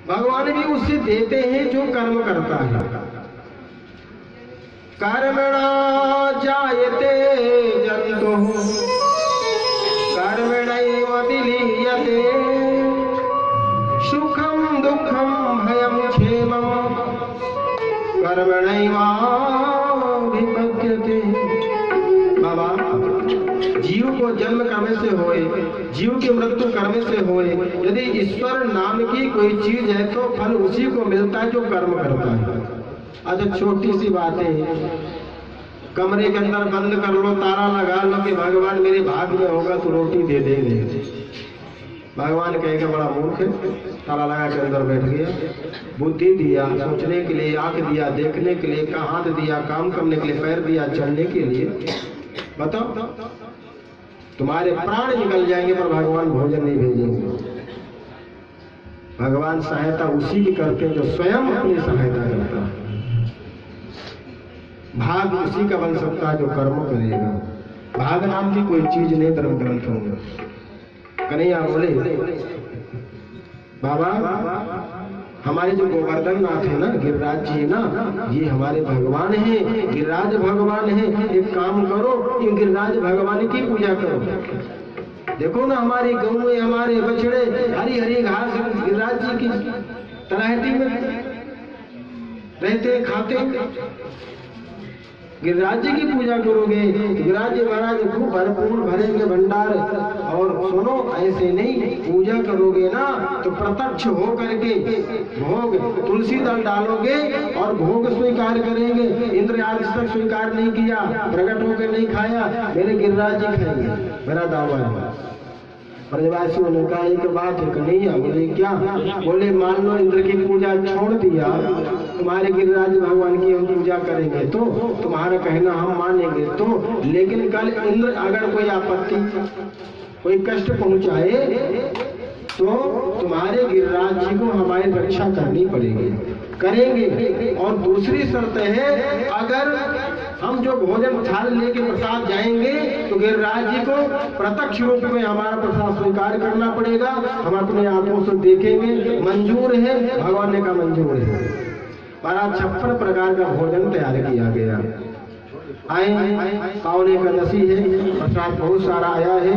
भगवान भी उससे देते हैं जो कर्म करता है। कर्मणा जायते जन्तुः कर्मणैव विलीयते सुखम दुखम भयम क्षेमम कर्मणैवाभिपद्यते। बाबा, जीव को जन्म कर्म से होए, जीव की मृत्यु कर्म से होए। यदि ईश्वर नाम की कोई चीज है तो फल उसी को मिलता है जो कर्म करता है। अच्छा, छोटी सी बात है, कमरे के अंदर बंद कर लो, ताला लगा लो कि भगवान मेरे भाग में होगा तो रोटी दे देंगे। भगवान कहेगा बड़ा मूर्ख है, ताला लगा के अंदर बैठ गया। बुद्धि दिया सोचने के लिए, आंख दिया देखने के लिए, हाथ दिया काम करने के लिए, पैर दिया चलने के लिए। बताओ, तुम्हारे प्राण निकल जाएंगे पर भगवान भोजन नहीं भेजेंगे। भगवान सहायता उसी की करते हैं जो स्वयं अपनी सहायता करता है। भाग उसी का बन सकता है जो कर्म करेगा। भाग नाम की कोई चीज नहीं धर्म ग्रंथों में। कन्हैया बोले, बाबा हमारे जो गोवर्धन नाथ है ना, गिरिराज जी ना, ये हमारे भगवान हैं, गिरिराज भगवान हैं। एक काम करो, ये गिरिराज भगवान की पूजा करो। देखो ना, हमारी गऊ, हमारे बछड़े हरी हरी घास गिरिराज जी की तलहटी में रहते खाते। गिरिराज जी की पूजा करोगे, गिरिराज जी महाराज खूब भरपूर भरेंगे भंडार। और सुनो, ऐसे नहीं, पूजा करोगे ना तो प्रत्यक्ष हो करके भोग तुलसी दल डालोगे और भोग स्वीकार करेंगे। इंद्र आज तक स्वीकार नहीं किया, प्रकट होकर नहीं खाया, मेरे गिरिराज जी खाएंगे, मेरा दावा है। ब्रजवासियों ने कहा एक बात है कन्हैया। बोले क्या? बोले मान लो इंद्र की पूजा छोड़ दिया, तुम्हारे गिरिराज भगवान की हम पूजा करेंगे तो तुम्हारा कहना हम मानेंगे तो, लेकिन कल इंद्र अगर कोई आपत्ति कोई कष्ट पहुंचाए तो तुम्हारे गिरिराज जी को हमारी रक्षा करनी पड़ेगी, करेंगे। और दूसरी शर्त है, अगर हम जो भोजन थाल लेके प्रसाद जाएंगे तो गिरिराज जी को प्रत्यक्ष रूप में हमारा प्रसाद स्वीकार करना पड़ेगा। हम अपने आंखों से देखेंगे, मंजूर है। भगवान ने कहा मंजूर है। 56 प्रकार का भोजन तैयार किया गया। आए पावने एकादशी है, प्रसाद बहुत सारा आया है।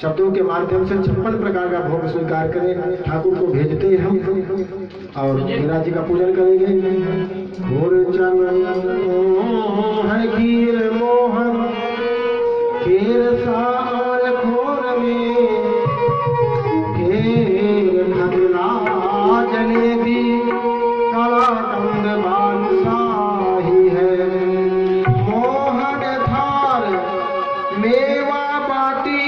शब्दों के माध्यम से 56 प्रकार का भोग स्वीकार करें, ठाकुर को भेजते हैं हम और गिरिराज जी का पूजन करेंगे। घोर है खीर मोहन खीर सार खोर में खीर खगला जलेबी कलाकंद बादशाही है। मोहन थाल मेवा बाटी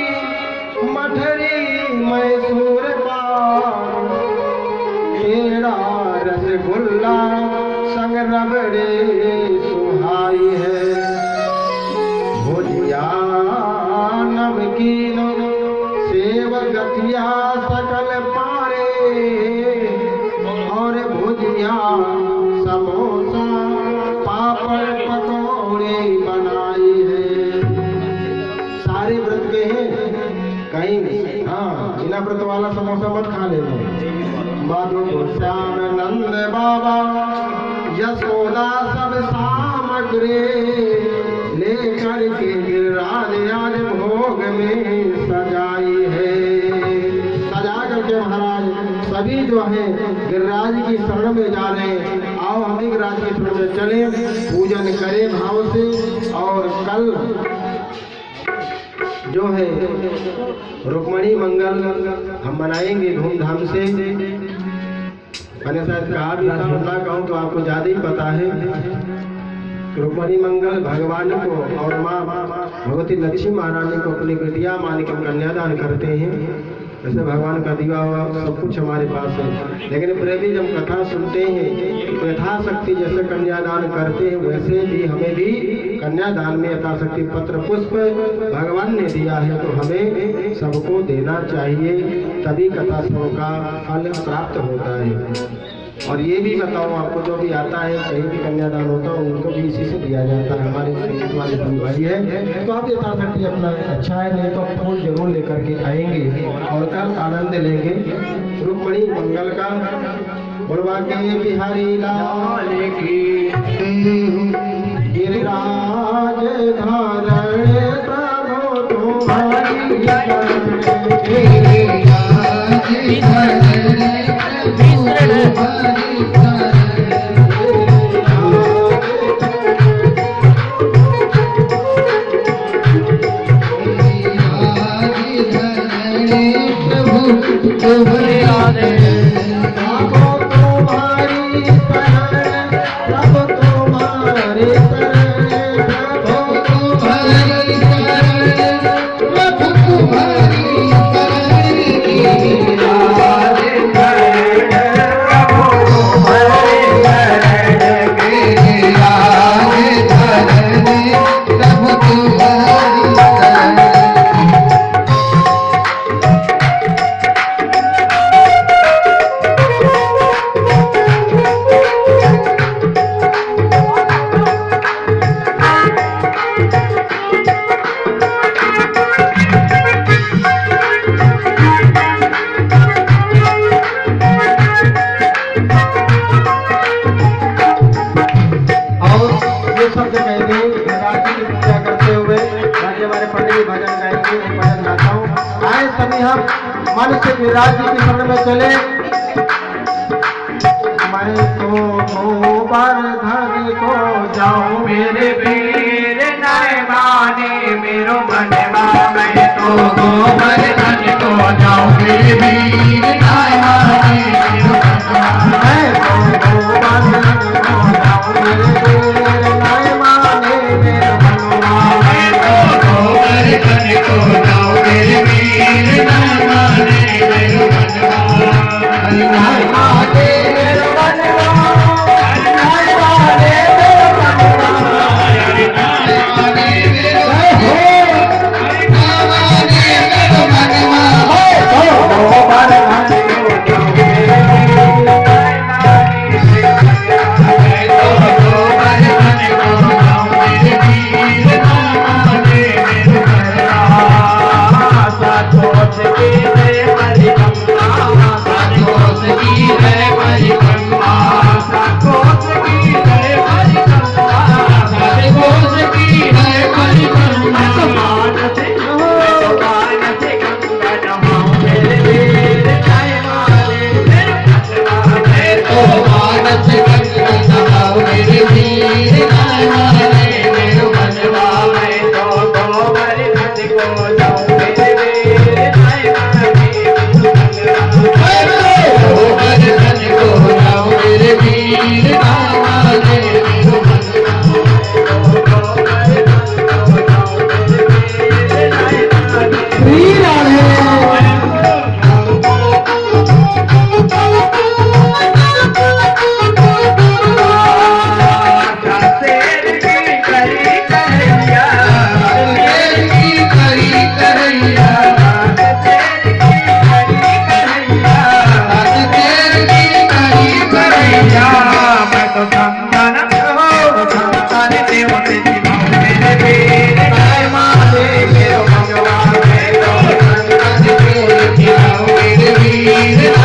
मठरी मैसूर पाक पेड़ा रसगुल्ला संग रबड़े सुहाई है। भुजिया नमकीन सेव गठिया सकल पारे और भुजिया समोसा पापड़ पकौड़े बनाई है। सारे व्रत के हैं कहीं, हाँ बिना व्रत वाला समोसा मत खा लेना। मधु श्याम नंद बाबा यशोदा सब सामग्री लेकर के गिरिराज आज भोग में सजाई है। सजा करके महाराज सभी जो है गिरिराज की शरण में जा रहे हैं। आओ हम गिरिराज की शरण में चले, पूजन करें भाव से। और कल जो है रुक्मणी मंगल हम मनाएंगे धूमधाम से। मैंने शायद कहा भी था, ना कहूँ तो आपको ज्यादा ही पता है। रुक्मणी मंगल भगवान को और माँ भगवती लक्ष्मी महारानी को अपनी बिटिया मान के कन्यादान करते हैं। वैसे भगवान का दिया हुआ सब कुछ हमारे पास है, लेकिन प्रेमी जब कथा सुनते हैं तो यथाशक्ति जैसे कन्यादान करते हैं वैसे भी हमें भी कन्यादान में यथाशक्ति पत्र पुष्प भगवान ने दिया है तो हमें सबको देना चाहिए, तभी कथा का फल प्राप्त होता है। और ये भी बताओ, आपको जो भी आता है, कहीं भी कन्यादान होता है उनको भी इसी से दिया जाता है। हमारे संगीत वाले भाई है, तो आप यथाशक्ति अपना, अच्छा है नहीं तो आप फूल जरूर लेकर के आएंगे और कल आनंद लेंगे। रुक्मणी मंगल का बुलवा के बिहारी लाल की, गिरिराज धारण प्रभु तुम्हारी मन से विराज जी के शरण में चले। मैं तो बार धन को जाऊं मेरे वीर नए माने मेरो मनवा, मैं तो बार धन को जाऊं मेरे वीर नए माने मेरो मनवा, मैं तो बार धन को जाऊं मेरे वीर नए माने मेरो मनवा, मैं तो बार धन को जाऊं मेरे वीर नए माने मेरो मनवा, नए माने मेरो मनवा, नए माने मेरो मनवा, नए माने मेरो वीर